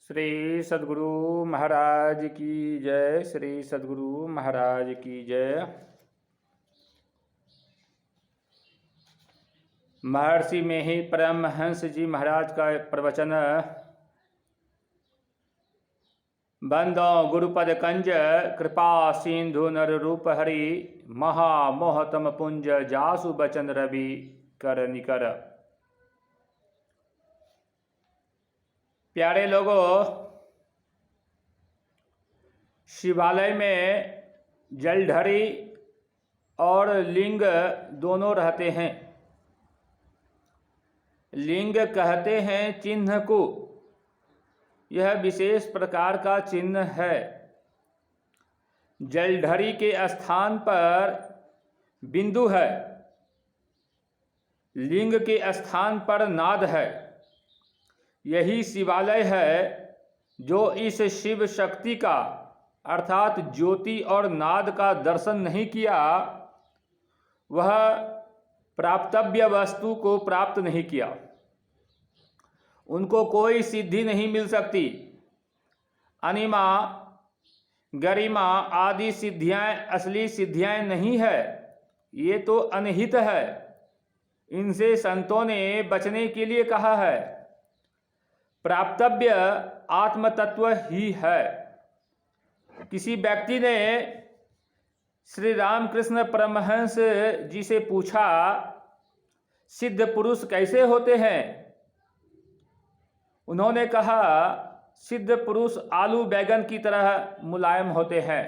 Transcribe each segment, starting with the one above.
श्री सद्गुरु महाराज की जय। श्री सद्गुरु महाराज की जय। महर्षि में ही परमहंस जी महाराज का प्रवचन। बंदो गुरुपद कंज कृपा सिंधु नर रूप हरि महामोहतम पुंज जासु बचन रवि कर निकर। प्यारे लोगों, शिवालय में जलधरी और लिंग दोनों रहते हैं। लिंग कहते हैं चिन्ह को। यह विशेष प्रकार का चिन्ह है। जलधरी के स्थान पर बिंदु है, लिंग के स्थान पर नाद है। यही शिवालय है जो इस शिव शक्ति का अर्थात ज्योति और नाद का दर्शन नहीं किया, वह प्राप्तव्य वस्तु को प्राप्त नहीं किया। उनको कोई सिद्धि नहीं मिल सकती। अनिमा, गरिमा आदि सिद्धियां असली सिद्धियां नहीं है, ये तो अनहित है। इनसे संतों ने बचने के लिए कहा है। प्राप्तव्य आत्म तत्व ही है। किसी व्यक्ति ने श्री रामकृष्ण परमहंस जी से पूछा, सिद्ध पुरुष कैसे होते हैं? उन्होंने कहा, सिद्ध पुरुष आलू बैगन की तरह मुलायम होते हैं।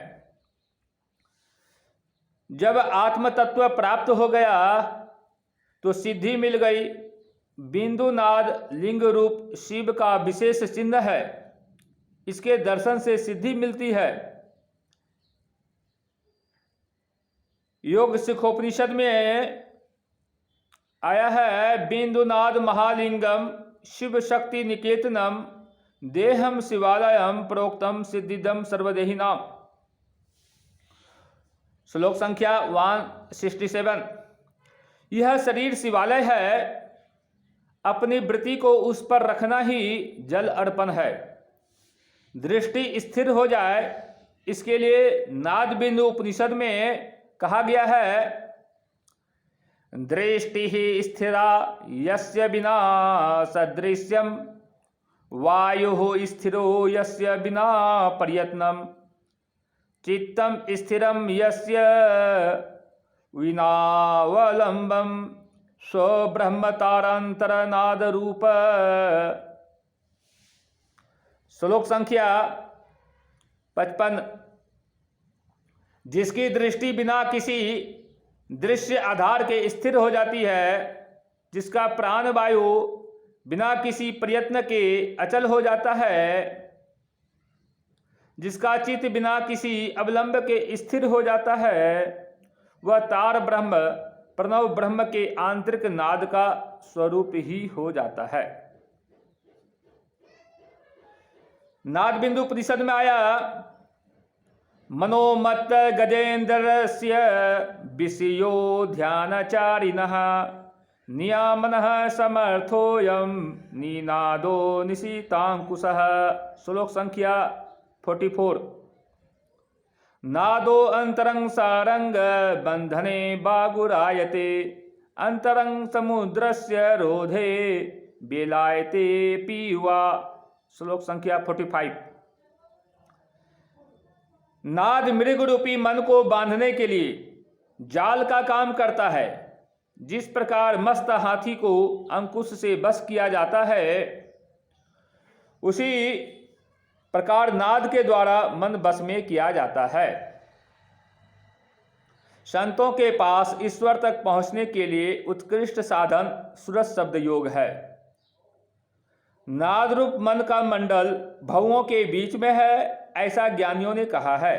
जब आत्म तत्व प्राप्त हो गया तो सिद्धि मिल गई। बिंदुनाद लिंग रूप शिव का विशेष चिन्ह है। इसके दर्शन से सिद्धि मिलती है। योग सिखोपनिषद में आया है, बिंदुनाद महालिंगम शिव शक्ति निकेतनम देहम शिवालयम प्रोक्तम सिद्धिदम सर्वदेही नाम। श्लोक संख्या 167। यह शरीर शिवालय है। अपनी वृत्ति को उस पर रखना ही जल अर्पण है। दृष्टि स्थिर हो जाए, इसके लिए नाद बिंदु उपनिषद में कहा गया है, दृष्टि ही स्थिरा यस्य बिना सदृश्यम वायु स्थिरो यस्य बिना प्रयत्नम चित्तम स्थिरम यस्य विनावलंबम स्वब्रह्मतारांतर नाद रूप। श्लोक संख्या 55। जिसकी दृष्टि बिना किसी दृश्य आधार के स्थिर हो जाती है, जिसका प्राण वायु बिना किसी प्रयत्न के अचल हो जाता है, जिसका चित्त बिना किसी अवलंब के स्थिर हो जाता है, वह तार ब्रह्म प्रणव ब्रह्म के आंतरिक नाद का स्वरूप ही हो जाता है। नाद बिंदु उपनिषद में आया, मनोमत गजेन्द्रस्य विषयो ध्यानचारिणः नियामनः समर्थोयम निनादो निशितांकुशः। श्लोक संख्या 44। नादो अंतरंग सारंग बंधने बागुरायते अंतरंग समुद्रस्य रोधे बेलायते पीवा। श्लोक संख्या 45। नाद मृग रूपी मन को बांधने के लिए जाल का काम करता है। जिस प्रकार मस्त हाथी को अंकुश से बस किया जाता है, उसी प्रकार नाद के द्वारा मन बस में किया जाता है। संतों के पास ईश्वर तक पहुंचने के लिए उत्कृष्ट साधन सुरस शब्द योग है। नाद रूप मन का मंडल भवों के बीच में है, ऐसा ज्ञानियों ने कहा है।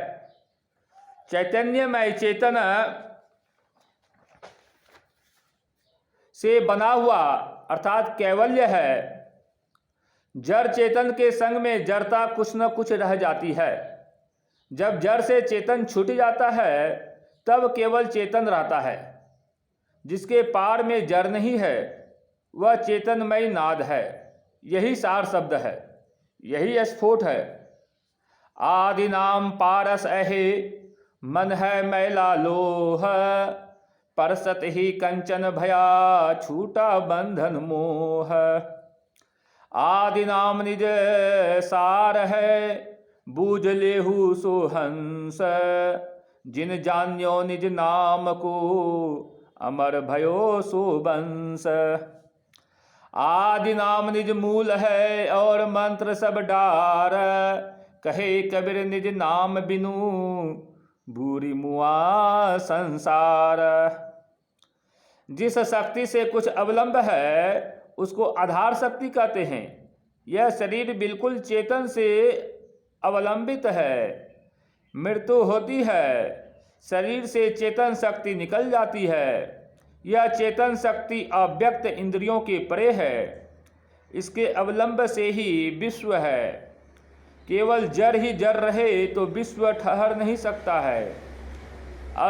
चैतन्यमय चेतन से बना हुआ अर्थात कैवल्य है। जड़ चेतन के संग में जड़ता कुछ न कुछ रह जाती है। जब जड़ से चेतन छूट जाता है, तब केवल चेतन रहता है। जिसके पार में जड़ नहीं है, वह चेतनमय नाद है। यही सार शब्द है। यही स्फोट है। आदि नाम पारस अहे, मन है मैला लोह, परसत ही कंचन भया, छूटा बंधन मोह। आदि नाम निज सार है, बूझ लेहु सोहंस, जिन जान्यो निज नाम को, अमर भयो सो बंस। आदि नाम निज मूल है, और मंत्र सब डार, कहे कबीर निज नाम बिनु, बूरी मुआ संसार। जिस शक्ति से कुछ अवलंब है उसको आधार शक्ति कहते हैं। यह शरीर बिल्कुल चेतन से अवलंबित है। मृत्यु होती है, शरीर से चेतन शक्ति निकल जाती है। यह चेतन शक्ति अव्यक्त इंद्रियों के परे है। इसके अवलंब से ही विश्व है। केवल जड़ ही जड़ रहे तो विश्व ठहर नहीं सकता है।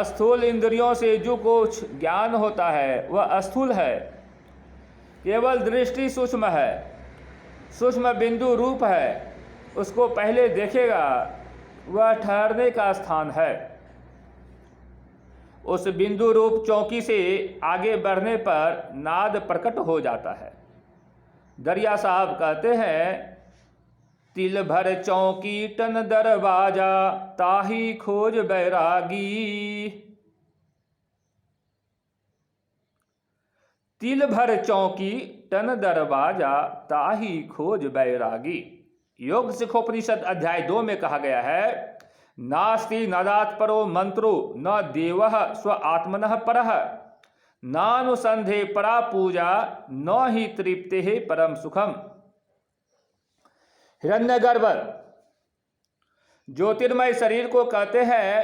स्थूल इंद्रियों से जो कुछ ज्ञान होता है वह स्थूल है। केवल दृष्टि सूक्ष्म है, सूक्ष्म बिंदु रूप है, उसको पहले देखेगा, वह ठहरने का स्थान है। उस बिंदु रूप चौकी से आगे बढ़ने पर नाद प्रकट हो जाता है। दरिया साहब कहते हैं, तिल भर चौकी टन दरवाजा, ताही खोज बैरागी। तिल भर चौकी टन दरवाजा, ताही खोज बैरागी। योग सिखोपनिषद अध्याय 2 में कहा गया है, नास्ति नदात परो मंत्रो, न देवः स्व आत्मनः परः, नानुसंधे परा पूजा, न ही तृप्ते परम सुखम। हिरण्यगर्भ ज्योतिर्मय शरीर को कहते हैं,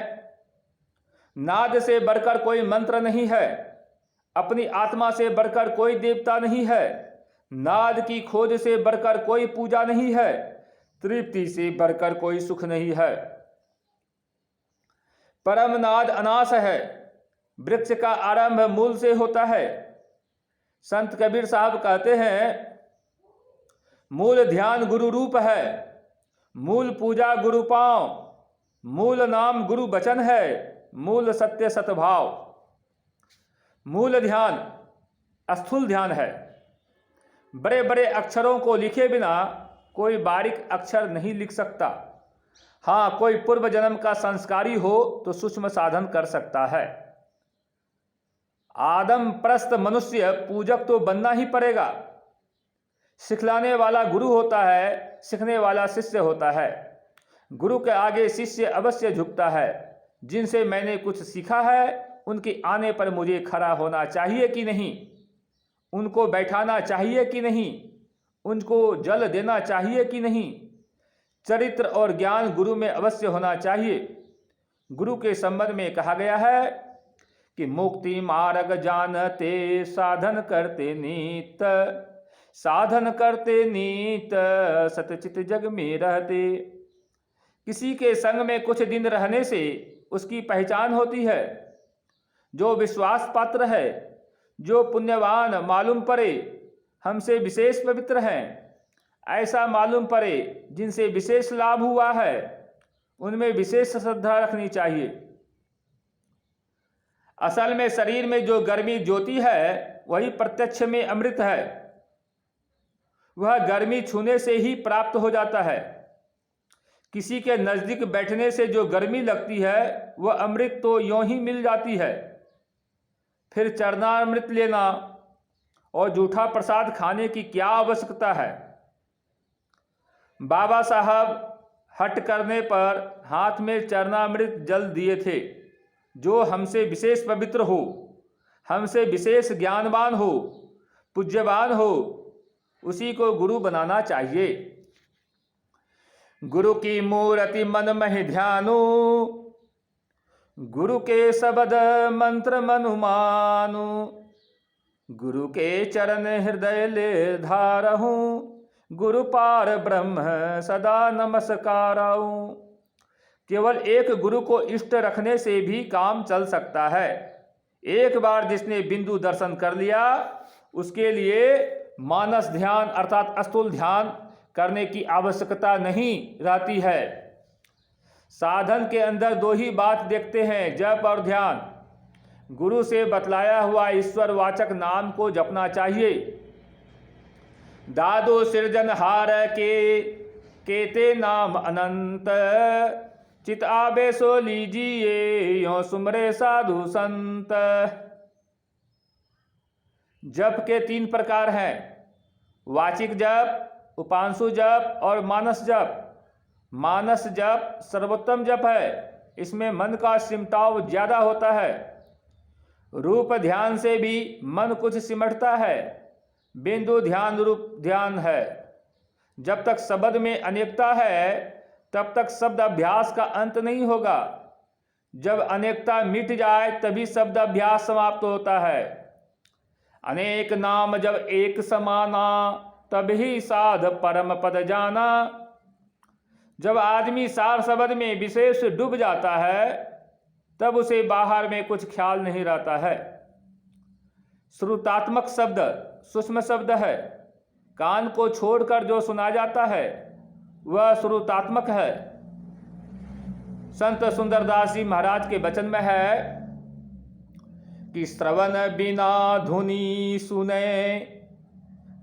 नाद से बढ़कर कोई मंत्र नहीं है, अपनी आत्मा से बढ़कर कोई देवता नहीं है, नाद की खोज से बढ़कर कोई पूजा नहीं है, तृप्ति से बढ़कर कोई सुख नहीं है। परम नाद अनास है, वृक्ष का आरंभ मूल से होता है। संत कबीर साहब कहते हैं, मूल ध्यान गुरु रूप है, मूल पूजा गुरु पांव, मूल नाम गुरु वचन है, मूल सत्य सतभाव। मूल ध्यान स्थूल ध्यान है। बड़े बड़े अक्षरों को लिखे बिना कोई बारीक अक्षर नहीं लिख सकता। हाँ, कोई पूर्व जन्म का संस्कारी हो तो सूक्ष्म साधन कर सकता है। आदम प्रस्थ मनुष्य पूजक तो बनना ही पड़ेगा। सिखलाने वाला गुरु होता है, सीखने वाला शिष्य होता है। गुरु के आगे शिष्य अवश्य झुकता है। जिनसे मैंने कुछ सीखा है उनके आने पर मुझे खड़ा होना चाहिए कि नहीं, उनको बैठाना चाहिए कि नहीं, उनको जल देना चाहिए कि नहीं। चरित्र और ज्ञान गुरु में अवश्य होना चाहिए। गुरु के संबंध में कहा गया है कि मुक्ति मार्ग जानते, साधन करते नीत, साधन करते नीत, सतचित जग में रहते। किसी के संग में कुछ दिन रहने से उसकी पहचान होती है। जो विश्वास पात्र है, जो पुण्यवान मालूम पड़े, हमसे विशेष पवित्र हैं, ऐसा मालूम पड़े, जिनसे विशेष लाभ हुआ है, उनमें विशेष श्रद्धा रखनी चाहिए। असल में शरीर में जो गर्मी ज्योति है वही प्रत्यक्ष में अमृत है। वह गर्मी छूने से ही प्राप्त हो जाता है। किसी के नजदीक बैठने से जो गर्मी लगती है वह अमृत तो यों ही मिल जाती है। फिर चरणामृत लेना और जूठा प्रसाद खाने की क्या आवश्यकता है। बाबा साहब हट करने पर हाथ में चरणामृत जल दिए थे। जो हमसे विशेष पवित्र हो, हमसे विशेष ज्ञानवान हो, पूज्यवान हो, उसी को गुरु बनाना चाहिए। गुरु की मूर्ति मन महि ध्यानु, गुरु के शब्द मंत्र मनु मानु, गुरु के चरण हृदय ले धारहूं, गुरु पार ब्रह्म सदा नमस्कारऊं। केवल एक गुरु को इष्ट रखने से भी काम चल सकता है। एक बार जिसने बिंदु दर्शन कर लिया उसके लिए मानस ध्यान अर्थात स्थूल ध्यान करने की आवश्यकता नहीं रहती है। साधन के अंदर दो ही बात देखते हैं, जप और ध्यान। गुरु से बतलाया हुआ ईश्वर वाचक नाम को जपना चाहिए। दादो सृजनहार केते नाम अनंत, चित आबे सो लीजिए यो सुमरे साधु संत। जप के 3 प्रकार हैं, वाचिक जप, उपांशु जप और मानस जप। मानस जप सर्वोत्तम जप है। इसमें मन का सिमटाव ज्यादा होता है। रूप ध्यान से भी मन कुछ सिमटता है। बिंदु ध्यान रूप ध्यान है। जब तक शब्द में अनेकता है तब तक शब्द अभ्यास का अंत नहीं होगा। जब अनेकता मिट जाए तभी शब्द अभ्यास समाप्त होता है। अनेक नाम जब एक समाना, तभी साध परम पद जाना। जब आदमी सार शब्द में विशेष डूब जाता है तब उसे बाहर में कुछ ख्याल नहीं रहता है। श्रुतात्मक शब्द सूक्ष्म शब्द है। कान को छोड़कर जो सुना जाता है वह श्रुतात्मक है। संत सुंदरदास जी महाराज के वचन में है कि श्रवण बिना धुनि सुने,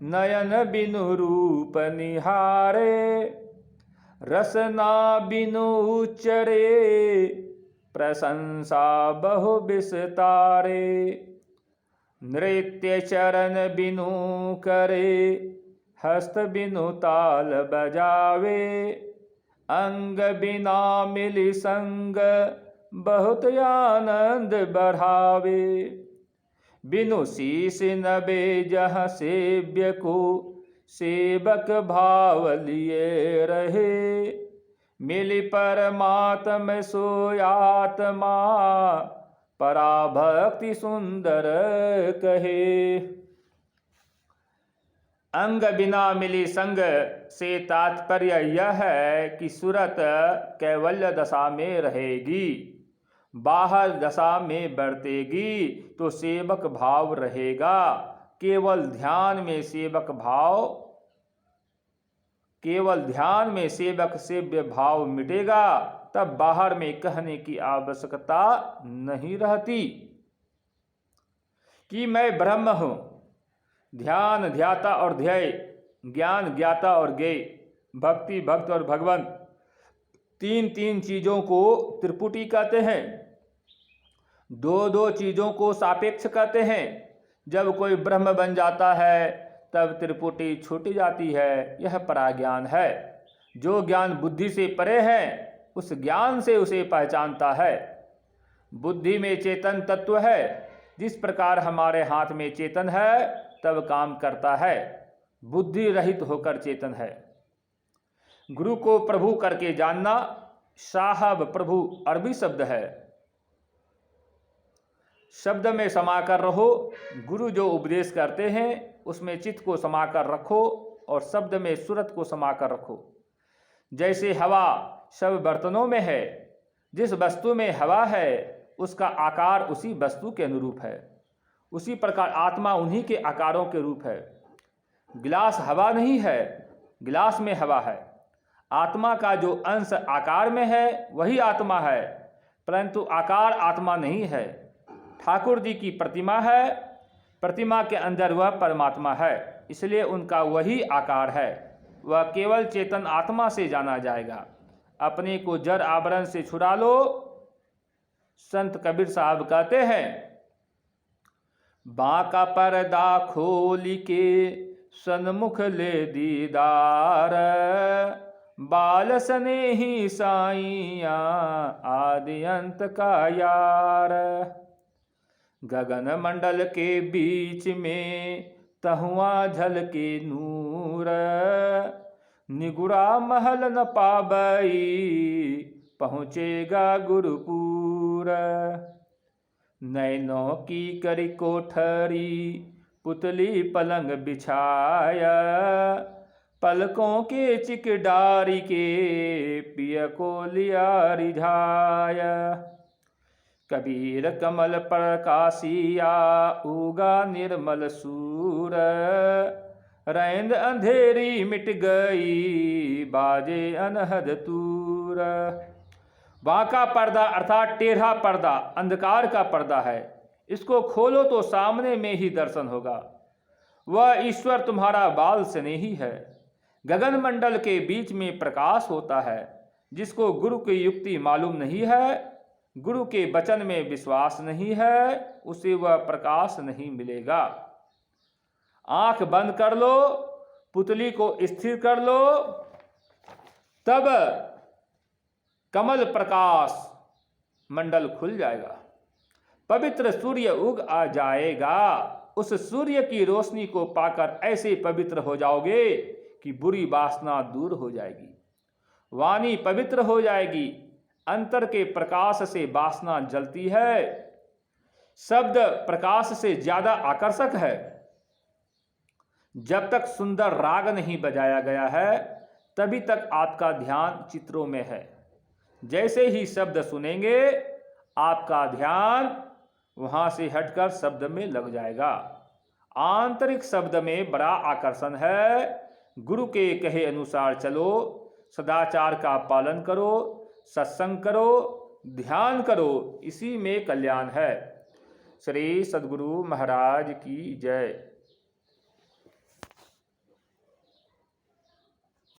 नयन बिनु रूप निहारे, रसना बिनु उच्चरे, प्रशंसा बहु विस्तारे, नृत्य चरण बिनु करे, हस्त बिनु ताल बजावे, अंग बिना मिली संग, बहुत आनंद बढ़ावे, बिनु शीस नबे जहाँ सेव्य को, सेवक भाव लिए रहे, मिली परमात्म सोयात्मा, पराभक्ति सुंदर कहे। अंग बिना मिली संग से तात्पर्य यह है कि सूरत कैवल्य दशा में रहेगी, बाहर दशा में बरतेगी तो सेवक भाव रहेगा। केवल ध्यान में सेवक सेव्य भाव मिटेगा, तब बाहर में कहने की आवश्यकता नहीं रहती कि मैं ब्रह्म हूं। ध्यान ध्याता और ध्येय, ज्ञान ज्ञाता और ज्ञेय, भक्ति भक्त और भगवान, तीन चीजों को त्रिपुटी कहते हैं। दो चीजों को सापेक्ष कहते हैं। जब कोई ब्रह्म बन जाता है तब त्रिपुटी छूट जाती है। यह पराज्ञान है। जो ज्ञान बुद्धि से परे है उस ज्ञान से उसे पहचानता है। बुद्धि में चेतन तत्व है। जिस प्रकार हमारे हाथ में चेतन है तब काम करता है, बुद्धि रहित होकर चेतन है। गुरु को प्रभु करके जानना, साहब प्रभु अरबी शब्द है। शब्द में समाकर रहो। गुरु जो उपदेश करते हैं उसमें चित्त को समाकर रखो और शब्द में सूरत को समाकर रखो। जैसे हवा सब बर्तनों में है, जिस वस्तु में हवा है उसका आकार उसी वस्तु के अनुरूप है, उसी प्रकार आत्मा उन्हीं के आकारों के रूप है। गिलास हवा नहीं है, गिलास में हवा है। आत्मा का जो अंश आकार में है वही आत्मा है, परंतु आकार आत्मा नहीं है। ठाकुर जी की प्रतिमा है, प्रतिमा के अंदर वह परमात्मा है, इसलिए उनका वही आकार है। वह केवल चेतन आत्मा से जाना जाएगा। अपने को जड़ आवरण से छुड़ा लो। संत कबीर साहब कहते हैं, बांका पर्दा खोली के सन्मुख ले दीदार, बाल स्नेही साइया आदि अंत का यार। गगन मंडल के बीच में तहुआ झलके नूर, निगुरा महल न पाबई पहुँचेगा गुरुपुर। नैनों की करी कोठरी पुतली पलंग बिछाया, पलकों के चिकडारी के पिया को लिया रिझाया। कबीर कमल प्रकाशिया उगा निर्मल सूर, रैंद अंधेरी मिट गई, बाजे अनहद तूर। बांका पर्दा अर्थात टेढ़ा पर्दा अंधकार का पर्दा है, इसको खोलो तो सामने में ही दर्शन होगा। वह ईश्वर तुम्हारा बाल स्नेही है, गगन मंडल के बीच में प्रकाश होता है। जिसको गुरु की युक्ति मालूम नहीं है, गुरु के वचन में विश्वास नहीं है, उसे वह प्रकाश नहीं मिलेगा। आंख बंद कर लो, पुतली को स्थिर कर लो, तब कमल प्रकाश मंडल खुल जाएगा, पवित्र सूर्य उग आ जाएगा। उस सूर्य की रोशनी को पाकर ऐसे पवित्र हो जाओगे कि बुरी वासना दूर हो जाएगी, वाणी पवित्र हो जाएगी। अंतर के प्रकाश से वासना जलती है, शब्द प्रकाश से ज्यादा आकर्षक है। जब तक सुंदर राग नहीं बजाया गया है, तभी तक आपका ध्यान चित्रों में है। जैसे ही शब्द सुनेंगे, आपका ध्यान वहां से हटकर शब्द में लग जाएगा। आंतरिक शब्द में बड़ा आकर्षण है। गुरु के कहे अनुसार चलो, सदाचार का पालन करो, सत्संग करो, ध्यान करो, इसी में कल्याण है। श्री सद्गुरु महाराज की जय।